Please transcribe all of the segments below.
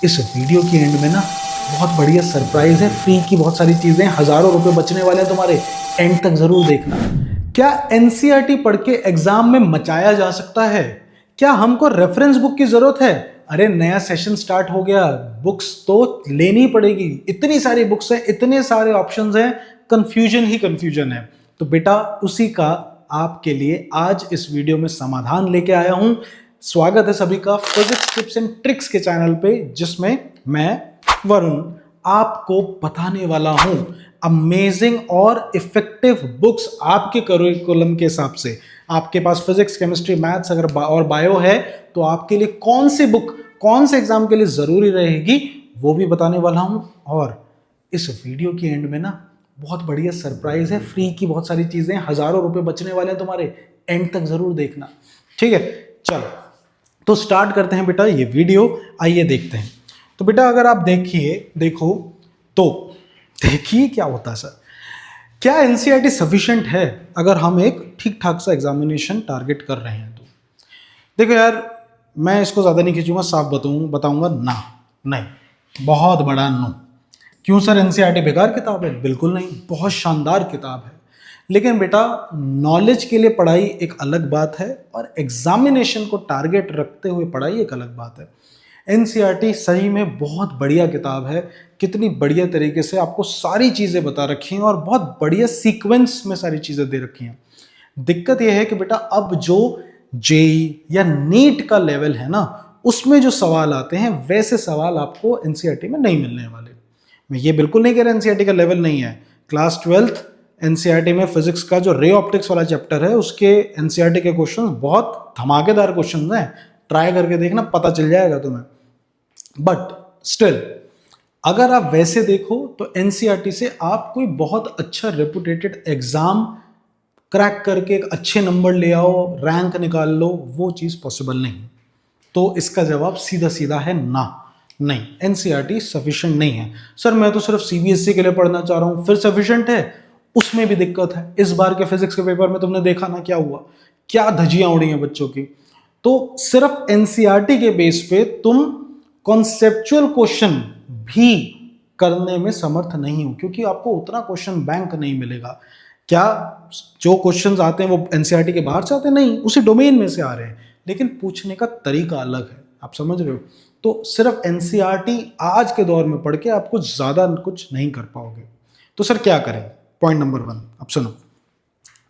इस वीडियो की एंड में ना बहुत बढ़िया सरप्राइज है, फ्री की बहुत सारी चीजें, हजारों रुपए बचने वाले हैं तुम्हारे। एंड तक जरूर देखना। क्या एनसीईआरटी पढ़ के एग्जाम में मचाया जा सकता है? क्या हमको रेफरेंस बुक की जरूरत है? अरे नया सेशन स्टार्ट हो गया, बुक्स तो लेनी पड़ेगी। इतनी सारी बुक्स हैं, इतने सारे ऑप्शंस हैं, कंफ्यूजन ही कंफ्यूजन है। तो बेटा उसी का आपके लिए आज इस वीडियो में समाधान लेके आया हूं। स्वागत है सभी का फिजिक्स टिप्स एंड ट्रिक्स के चैनल पे, जिसमें मैं वरुण आपको बताने वाला हूं अमेजिंग और इफेक्टिव बुक्स आपके करिकुलम के हिसाब से। आपके पास फिजिक्स, केमिस्ट्री, मैथ्स अगर और बायो है तो आपके लिए कौन सी बुक कौन से एग्जाम के लिए जरूरी रहेगी वो भी बताने वाला हूं। और इस वीडियो की एंड में ना बहुत बढ़िया सरप्राइज है, फ्री की बहुत सारी चीजें, हजारों रुपए बचने वाले हैं तुम्हारे। एंड तक जरूर देखना, ठीक है? चलो तो स्टार्ट करते हैं बेटा ये वीडियो। आइए देखते हैं। तो बेटा अगर आप देखो तो देखिए क्या होता है सर। क्या एनसीईआरटी सफिशिएंट है अगर हम एक ठीक ठाक सा एग्जामिनेशन टारगेट कर रहे हैं? तो देखो यार, मैं इसको ज्यादा नहीं खींचूंगा, साफ बताऊंगा ना, नहीं, बहुत बड़ा नो। क्यों सर, एनसीईआरटी बेकार किताब है? बिल्कुल नहीं, बहुत शानदार किताब है। लेकिन बेटा नॉलेज के लिए पढ़ाई एक अलग बात है और एग्जामिनेशन को टारगेट रखते हुए पढ़ाई एक अलग बात है। एनसीईआरटी सही में बहुत बढ़िया किताब है। कितनी बढ़िया तरीके से आपको सारी चीज़ें बता रखी हैं और बहुत बढ़िया सीक्वेंस में सारी चीज़ें दे रखी हैं। दिक्कत यह है कि बेटा अब जो जेई या नीट का लेवल है ना, उसमें जो सवाल आते हैं वैसे सवाल आपको एनसीईआरटी में नहीं मिलने वाले। मैं ये बिल्कुल नहीं कह रहा एनसीईआरटी का लेवल नहीं है। क्लास 12th एनसीईआरटी में फिजिक्स का जो रे ऑप्टिक्स वाला चैप्टर है उसके एनसीईआरटी के क्वेश्चन बहुत धमाकेदार क्वेश्चन हैं। ट्राई करके देखना, पता चल जाएगा तुम्हें। बट स्टिल अगर आप वैसे देखो तो एनसीईआरटी से आप कोई बहुत अच्छा रेपुटेटेड एग्जाम क्रैक करके एक अच्छे नंबर ले आओ, रैंक निकाल लो, वो चीज पॉसिबल नहीं। तो इसका जवाब सीधा सीधा है ना, नहीं, एनसीईआरटी सफिशिएंट नहीं है। सर मैं तो सिर्फ सीबीएसई के लिए पढ़ना चाह रहा हूं, फिर सफिशिएंट है? उसमें भी दिक्कत है। इस बार के फिजिक्स के पेपर में तुमने देखा ना क्या हुआ, क्या धज्जियां उड़ी हैं बच्चों की। तो सिर्फ एनसीईआरटी के बेस पे तुम कॉन्सेप्चुअल क्वेश्चन भी करने में समर्थ नहीं हो, क्योंकि आपको उतना क्वेश्चन बैंक नहीं मिलेगा। क्या जो क्वेश्चंस आते हैं वो एनसीईआरटी के बाहर से आते हैं? नहीं, उसी डोमेन में से आ रहे हैं, लेकिन पूछने का तरीका अलग है। आप समझ रहे हो? तो सिर्फ एनसीईआरटी आज के दौर में पढ़ के आप कुछ ज्यादा कुछ नहीं कर पाओगे। तो सर क्या करें? पॉइंट नंबर 1 अब सुनो।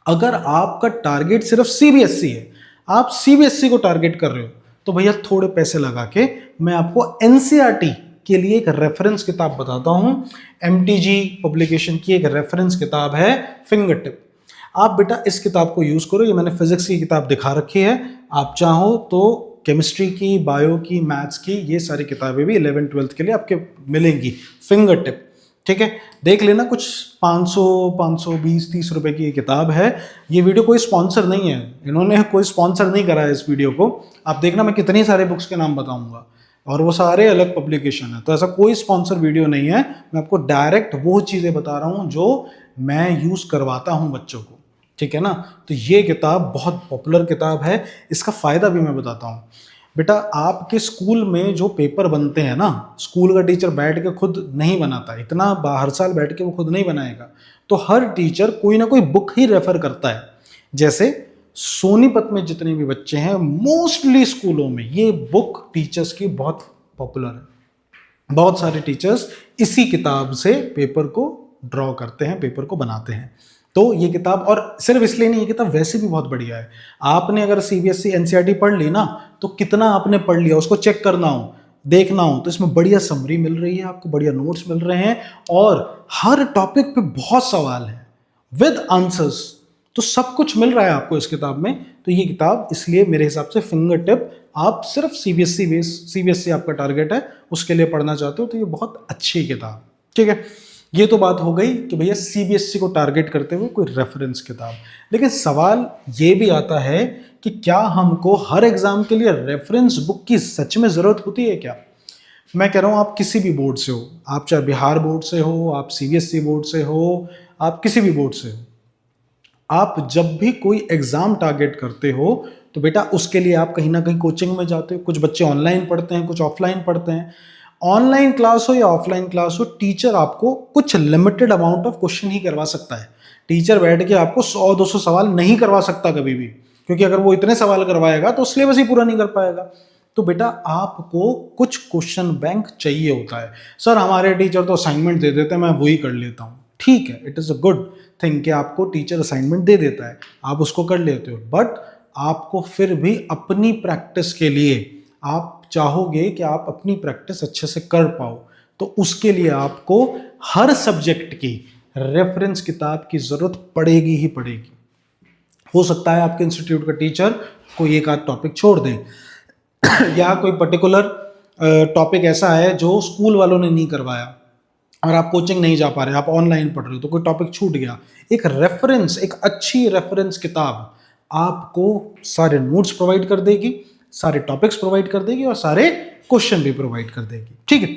अगर आपका टारगेट सिर्फ सीबीएसई है, आप सीबीएसई को टारगेट कर रहे हो, तो भैया थोड़े पैसे लगा के मैं आपको एनसीईआरटी के लिए एक रेफरेंस किताब बताता हूं। एमटीजी पब्लिकेशन की एक रेफरेंस किताब है फिंगर टिप। आप बेटा इस किताब को यूज करो। ये मैंने फिजिक्स की किताब दिखा रखी है। आप चाहो तो केमिस्ट्री की, बायो की, मैथ्स की, ये सारी किताबें भी 11th 12th के लिए आपके मिलेंगी। फिंगर टिप, ठीक है? देख लेना, कुछ 500 520 30 रुपए की ये किताब है। ये वीडियो कोई स्पॉन्सर नहीं है, इन्होंने कोई स्पॉन्सर नहीं करा है इस वीडियो को। आप देखना मैं कितनी सारे बुक्स के नाम बताऊंगा और वो सारे अलग पब्लिकेशन है, तो ऐसा कोई स्पॉन्सर वीडियो नहीं है। मैं आपको डायरेक्ट वो चीजें बता रहा हूं जो मैं यूज करवाता हूं बच्चों को, ठीक है ना? तो ये किताब बहुत पॉपुलर किताब है। इसका फायदा भी मैं बताता हूं। बेटा आपके स्कूल में जो पेपर बनते हैं ना, स्कूल का टीचर बैठ के खुद नहीं बनाता, इतना हर साल बैठ के वो खुद नहीं बनाएगा। तो हर टीचर कोई ना कोई बुक ही रेफर करता है। जैसे सोनीपत में जितने भी बच्चे हैं, मोस्टली स्कूलों में ये बुक टीचर्स की बहुत पॉपुलर है। बहुत सारे टीचर्स इसी किताब से पेपर को ड्रॉ करते हैं, पेपर को बनाते हैं। तो ये किताब, और सिर्फ इसलिए नहीं, ये किताब वैसे भी बहुत बढ़िया है। आपने अगर सीबीएसई एनसीईआरटी पढ़ ली ना, तो कितना आपने पढ़ लिया उसको चेक करना हो, देखना हो, तो इसमें बढ़िया समरी मिल रही है आपको, बढ़िया नोट्स मिल रहे हैं और हर टॉपिक पे बहुत सवाल है विद आंसर्स। तो सब कुछ मिल रहा है आपको इस किताब में। तो ये किताब इसलिए मेरे हिसाब से फिंगर टिप, आप सिर्फ सीबीएसई आपका टारगेट है, उसके लिए पढ़ना चाहते हो तो ये बहुत अच्छी किताब, ठीक है? ये तो बात हो गई कि भैया सीबीएसई को टारगेट करते हुए कोई रेफरेंस किताब। लेकिन सवाल ये भी आता है कि क्या हमको हर एग्जाम के लिए रेफरेंस बुक की सच में जरूरत होती है क्या? मैं कह रहा हूं आप किसी भी बोर्ड से हो, आप चाहे बिहार बोर्ड से हो, आप सीबीएसई बोर्ड से हो, आप किसी भी बोर्ड से हो, आप जब भी कोई एग्जाम टारगेट करते हो तो बेटा उसके लिए आप कहीं ना कहीं कोचिंग में जाते हो। कुछ बच्चे ऑनलाइन पढ़ते हैं, कुछ ऑफलाइन पढ़ते हैं। ऑनलाइन क्लास हो या ऑफलाइन क्लास हो, टीचर आपको कुछ लिमिटेड अमाउंट ऑफ क्वेश्चन ही करवा सकता है। टीचर बैठ के आपको 100-200 सवाल नहीं करवा सकता कभी भी, क्योंकि अगर वो इतने सवाल करवाएगा तो सिलेबस ही पूरा नहीं कर पाएगा। तो बेटा आपको कुछ क्वेश्चन बैंक चाहिए होता है। सर हमारे टीचर तो असाइनमेंट दे देते हैं, मैं वही कर लेता हूँ। ठीक है, it is a good thing कि आपको टीचर असाइनमेंट दे देता है, आप उसको कर लेते हो, बट आपको फिर भी अपनी प्रैक्टिस के लिए आप चाहोगे कि आप अपनी प्रैक्टिस अच्छे से कर पाओ, तो उसके लिए आपको हर सब्जेक्ट की रेफरेंस किताब की जरूरत पड़ेगी ही पड़ेगी। हो सकता है आपके इंस्टीट्यूट का टीचर कोई एक आध टॉपिक छोड़ दें या कोई पर्टिकुलर टॉपिक ऐसा है जो स्कूल वालों ने नहीं करवाया और आप कोचिंग नहीं जा पा रहे, आप ऑनलाइन पढ़ रहे हो, तो कोई टॉपिक छूट गया। एक रेफरेंस, एक अच्छी रेफरेंस किताब आपको सारे नोट्स प्रोवाइड कर देगी, सारे टॉपिक्स प्रोवाइड कर देगी और सारे क्वेश्चन भी प्रोवाइड कर देगी। ठीक है,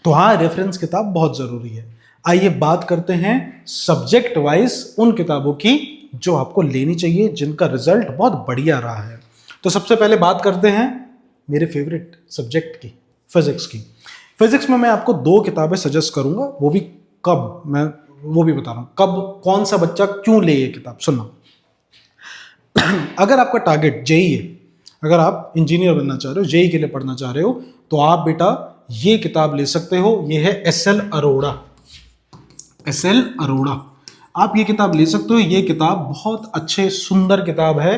तो हाँ, रेफरेंस किताब बहुत जरूरी है। आइए बात करते हैं सब्जेक्ट वाइज उन किताबों की जो आपको लेनी चाहिए, जिनका रिजल्ट बहुत बढ़िया रहा है। तो सबसे पहले बात करते हैं मेरे फेवरेट सब्जेक्ट की, फिजिक्स की। फिजिक्स में मैं आपको 2 किताबें सजेस्ट करूंगा, वो भी कब, मैं वो भी बता रहा हूं कब, कौन सा बच्चा क्यों ले ये किताब। सुनना, अगर आपका टारगेट जेई है, अगर आप इंजीनियर बनना चाह रहे हो, जेई के लिए पढ़ना चाह रहे हो, तो आप बेटा ये किताब ले सकते हो। ये है एसएल अरोड़ा, एसएल अरोड़ा, आप ये किताब ले सकते हो। ये किताब बहुत अच्छे सुंदर किताब है।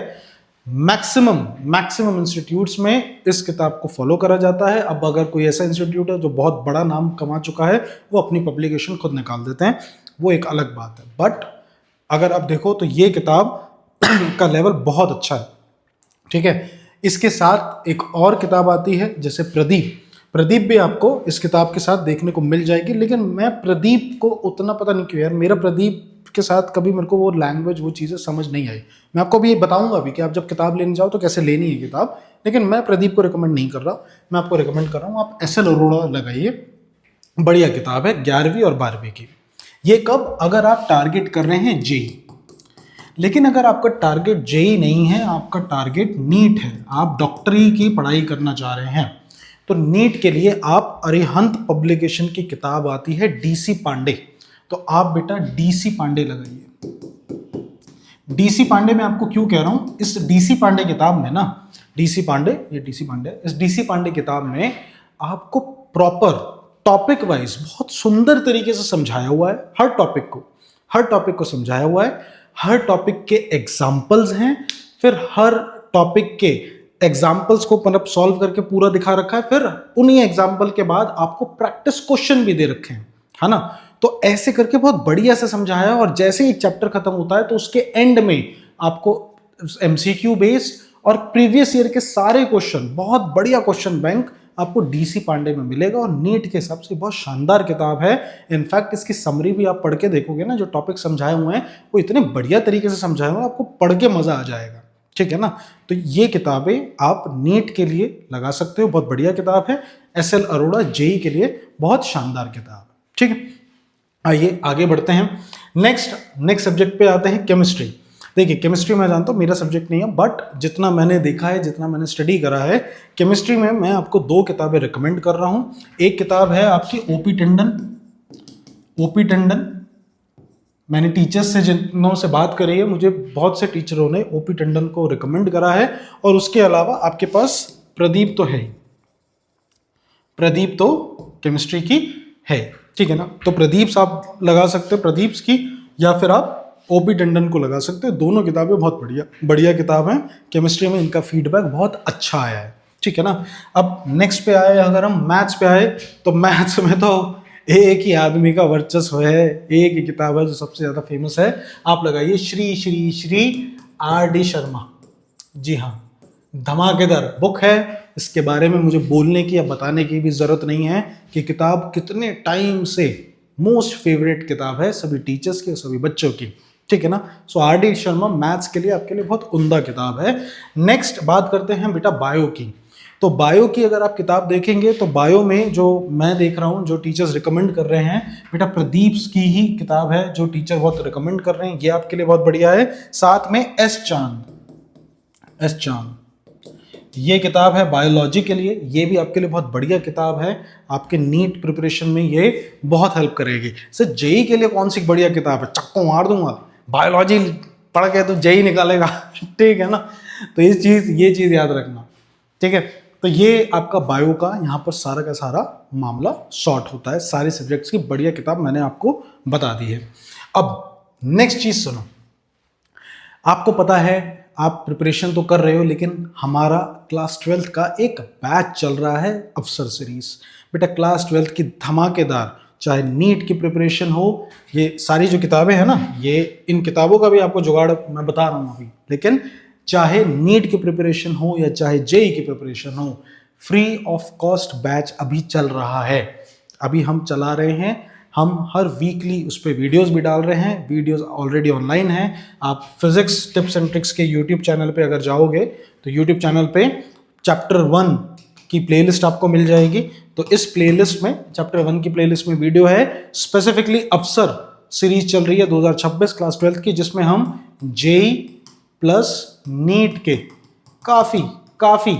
मैक्सिमम इंस्टीट्यूट्स में इस किताब को फॉलो करा जाता है। अब अगर कोई ऐसा इंस्टीट्यूट है जो बहुत बड़ा नाम कमा चुका है, वो अपनी पब्लिकेशन खुद निकाल देते हैं, वो एक अलग बात है। बट अगर आप देखो तो ये किताब का लेवल बहुत अच्छा है। ठीक है, इसके साथ एक और किताब आती है जैसे प्रदीप भी आपको इस किताब के साथ देखने को मिल जाएगी। लेकिन मैं प्रदीप को उतना पता नहीं क्यों यार, मेरा प्रदीप के साथ कभी मेरे को वो लैंग्वेज, वो चीज़ें समझ नहीं आई। मैं आपको भी ये बताऊंगा अभी कि आप जब किताब लेने जाओ तो कैसे लेनी है किताब, लेकिन मैं प्रदीप को रिकमेंड नहीं कर रहा, मैं आपको रिकमेंड कर रहा हूँ आप एसएल अरोड़ा लगाइए। बढ़िया किताब है 11वीं और 12वीं की। ये कब, अगर आप टारगेट कर रहे हैं जेई। लेकिन अगर आपका टारगेट जेई नहीं है, आपका टारगेट नीट है, आप डॉक्टरी की पढ़ाई करना चाह रहे हैं, तो नीट के लिए आप अरिहंत पब्लिकेशन की किताब आती है डीसी पांडे, तो आप बेटा डीसी पांडे लगाइए। डीसी पांडे में आपको क्यों कह रहा हूं, इस डीसी पांडे किताब में ना, डीसी पांडे, ये डीसी पांडे, इस डीसी पांडे किताब में आपको प्रॉपर टॉपिक वाइज बहुत सुंदर तरीके से समझाया हुआ है। हर टॉपिक को समझाया हुआ है, हर टॉपिक के एग्जाम्पल्स हैं, फिर हर टॉपिक के एग्जाम्पल्स को मतलब सॉल्व करके पूरा दिखा रखा है, फिर उन्हीं एग्जाम्पल के बाद आपको प्रैक्टिस क्वेश्चन भी दे रखे हैं, है ना। तो ऐसे करके बहुत बढ़िया से समझाया है। और जैसे एक चैप्टर खत्म होता है तो उसके एंड में आपको एमसीक्यू बेस्ड और प्रीवियस ईयर के सारे क्वेश्चन, बहुत बढ़िया क्वेश्चन बैंक आपको डीसी पांडे में मिलेगा। और नीट के हिसाब से बहुत शानदार किताब है। इनफैक्ट इसकी समरी भी आप पढ़ के देखोगे ना, जो टॉपिक समझाए हुए हैं वो इतने बढ़िया तरीके से समझाए हुए हैं, आपको पढ़ के मजा आ जाएगा। ठीक है ना, तो ये किताबें आप नीट के लिए लगा सकते हो, बहुत बढ़िया किताब है। एसएल अरोड़ा जेई के लिए बहुत शानदार किताब। ठीक है, आइए आगे बढ़ते हैं। नेक्स्ट सब्जेक्ट पे आते हैं, केमिस्ट्री। देखिए केमिस्ट्री मैं जानता हूँ मेरा सब्जेक्ट नहीं है, बट जितना मैंने देखा है, जितना मैंने स्टडी करा है केमिस्ट्री में, मैं आपको 2 किताबें रिकमेंड कर रहा हूँ। एक किताब है आपकी ओपी टंडन। मैंने टीचर्स से, जिनों से बात करी है, मुझे बहुत से टीचरों ने ओपी टंडन को रिकमेंड करा है। और उसके अलावा आपके पास प्रदीप तो है ही, प्रदीप तो केमिस्ट्री की है, ठीक है ना। तो प्रदीप आप लगा सकते हो, प्रदीप की, या फिर आप ओपी टंडन को लगा सकते हो। दोनों किताबें बहुत बढ़िया किताब हैं। केमिस्ट्री में इनका फीडबैक बहुत अच्छा आया है, ठीक है ना। अब नेक्स्ट पे आए, अगर हम मैथ्स पे आए, तो मैथ्स में तो एक ही आदमी का वर्चस्व है, एक ही किताब है जो सबसे ज्यादा फेमस है। आप लगाइए श्री श्री श्री आर.डी. शर्मा। जी हाँ, धमाकेदार बुक है। इसके बारे में मुझे बोलने की या बताने की भी जरूरत नहीं है कि किताब कितने टाइम से मोस्ट फेवरेट किताब है सभी टीचर्स की और सभी बच्चों की, ठीक है ना। सो आर.डी. शर्मा मैथ्स के लिए आपके लिए बहुत उम्दा किताब है। नेक्स्ट बात करते हैं बेटा बायो की। तो बायो की अगर आप किताब देखेंगे तो बायो में जो मैं देख रहा हूँ, जो टीचर्स रिकमेंड कर रहे हैं, बेटा प्रदीप की ही किताब है जो टीचर बहुत रिकमेंड कर रहे हैं, ये आपके लिए बहुत बढ़िया है। साथ में एस चांद, ये किताब है बायोलॉजी के लिए, ये भी आपके लिए बहुत बढ़िया किताब है, आपके नीट प्रिपरेशन में ये बहुत हेल्प करेगी। सर जेई के लिए कौन सी बढ़िया किताब है, चक्को मार दूंगा, बायोलॉजी पढ़ के तो जेई निकालेगा ठीक है ना। तो ये चीज़ याद रखना, ठीक है। तो ये आपका बायो का यहाँ पर सारा का सारा मामला शॉर्ट होता है, सारे सब्जेक्ट्स की बढ़िया किताब मैंने आपको बता दी है। अब नेक्स्ट चीज़ सुनो, आपको पता है आप प्रिपरेशन तो कर रहे हो, लेकिन हमारा क्लास 12th का एक बैच चल रहा है अफसर सीरीज। बेटा क्लास 12th की धमाकेदार, चाहे नीट की प्रिपरेशन हो, ये सारी जो किताबें हैं ना, ये इन किताबों का भी आपको जुगाड़ मैं बता रहा हूँ अभी, लेकिन चाहे नीट की प्रिपरेशन हो या चाहे जेई की प्रिपरेशन हो, फ्री ऑफ कॉस्ट बैच अभी चल रहा है। अभी हम चला रहे हैं, हम हर वीकली उस पर वीडियोस भी डाल रहे हैं, वीडियोस ऑलरेडी ऑनलाइन हैं। आप फिजिक्स टिप्स एंड ट्रिक्स के यूट्यूब चैनल पे अगर जाओगे तो यूट्यूब चैनल पे चैप्टर 1 की प्लेलिस्ट आपको मिल जाएगी। तो इस प्लेलिस्ट में, चैप्टर 1 की प्लेलिस्ट में वीडियो है, स्पेसिफिकली अफसर सीरीज चल रही है 2026 क्लास 12th की, जिसमें हम जेई प्लस नीट के काफ़ी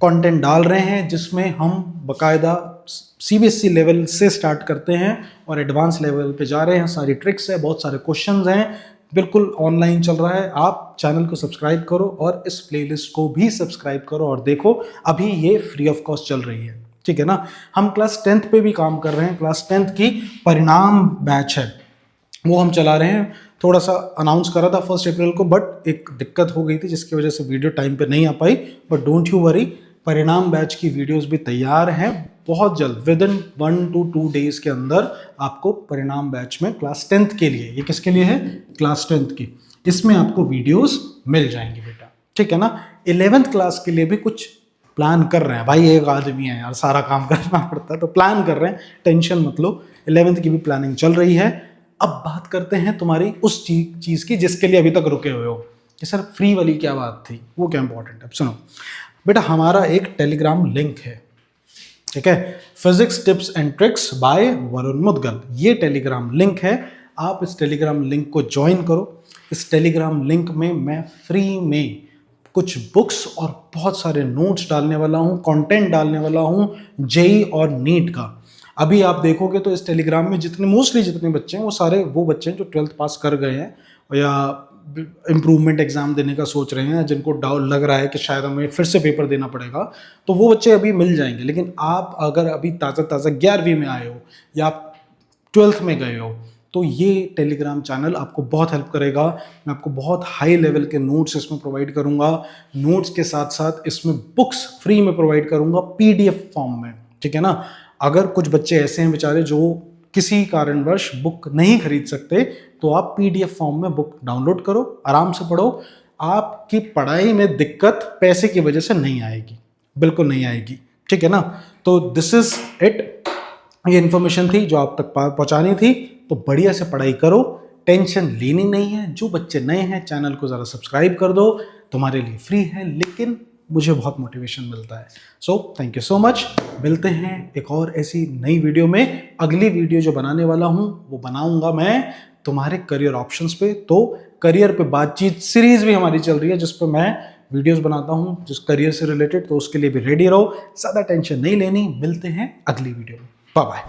कंटेंट डाल रहे हैं, जिसमें हम बकायदा सीबीएसई लेवल से स्टार्ट करते हैं और एडवांस लेवल पे जा रहे हैं। सारी ट्रिक्स है, बहुत सारे क्वेश्चंस हैं, बिल्कुल ऑनलाइन चल रहा है। आप चैनल को सब्सक्राइब करो और इस प्लेलिस्ट को भी सब्सक्राइब करो और देखो, अभी ये फ्री ऑफ कॉस्ट चल रही है, ठीक है ना। हम क्लास 10th पे भी काम कर रहे हैं, क्लास 10th की परिणाम बैच है वो हम चला रहे हैं। थोड़ा सा अनाउंस करा था 1 अप्रैल को, बट एक दिक्कत हो गई थी जिसकी वजह से वीडियो टाइम पे नहीं आ पाई, बट डोंट यू वरी, परिणाम बैच की वीडियोस भी तैयार हैं। बहुत जल्द विद इन 1 to 2 डेज के अंदर आपको परिणाम बैच में क्लास 10th के लिए, ये किसके लिए है, क्लास 10th की, इसमें आपको वीडियोस मिल जाएंगी बेटा, ठीक है ना। 11th क्लास के लिए भी कुछ प्लान कर रहे हैं भाई, एक आदमी है यार, सारा काम करना पड़ता है, तो प्लान कर रहे हैं, टेंशन मत लो, 11th की भी प्लानिंग चल रही है। अब बात करते हैं तुम्हारी उस चीज़ की जिसके लिए अभी तक रुके हुए हो कि सर फ्री वाली क्या बात थी, वो क्या इंपॉर्टेंट है। अब सुनो बेटा, हमारा एक टेलीग्राम लिंक है, ठीक है, physics tips and tricks bye Varun Mudgal, ये टेलीग्राम लिंक है। आप इस टेलीग्राम लिंक को ज्वाइन करो। इस टेलीग्राम लिंक में मैं फ्री में कुछ बुक्स और बहुत सारे नोट्स डालने वाला हूँ, कंटेंट डालने वाला हूँ जेई और नीट का। अभी आप देखोगे तो इस टेलीग्राम में मोस्टली जितने बच्चे हैं वो सारे वो बच्चे हैं जो 12th पास कर गए हैं या इम्प्रूवमेंट एग्जाम देने का सोच रहे हैं, जिनको डाउट लग रहा है कि शायद हमें फिर से पेपर देना पड़ेगा, तो वो बच्चे अभी मिल जाएंगे। लेकिन आप अगर अभी ताज़ा 11वीं में आए हो या आप 12th में गए हो, तो ये टेलीग्राम चैनल आपको बहुत हेल्प करेगा। मैं आपको बहुत हाई लेवल के नोट्स इसमें प्रोवाइड करूंगा, नोट्स के साथ साथ इसमें बुक्स फ्री में प्रोवाइड करूंगा पीडीएफ फॉर्म में, ठीक है ना। अगर कुछ बच्चे ऐसे हैं बेचारे जो किसी कारणवश बुक नहीं खरीद सकते, तो आप पीडीएफ फॉर्म में बुक डाउनलोड करो, आराम से पढ़ो। आपकी पढ़ाई में दिक्कत पैसे की वजह से नहीं आएगी, बिल्कुल नहीं आएगी, ठीक है ना। तो दिस इज इट, ये इन्फॉर्मेशन थी जो आप तक पहुंचानी थी। तो बढ़िया से पढ़ाई करो, टेंशन लेनी नहीं है। जो बच्चे नए हैं चैनल को ज़रा सब्सक्राइब कर दो, तुम्हारे लिए फ्री है, लेकिन मुझे बहुत मोटिवेशन मिलता है। So thank you so much. मिलते हैं एक और ऐसी नई वीडियो में। अगली वीडियो जो बनाने वाला हूँ वो बनाऊंगा मैं तुम्हारे करियर ऑप्शंस पे। तो करियर पे बातचीत सीरीज भी हमारी चल रही है, जिस पर मैं वीडियोस बनाता हूँ जिस करियर से रिलेटेड, तो उसके लिए भी रेडी रहो, ज़्यादा टेंशन नहीं लेनी। मिलते हैं अगली वीडियो में, बाय बाय।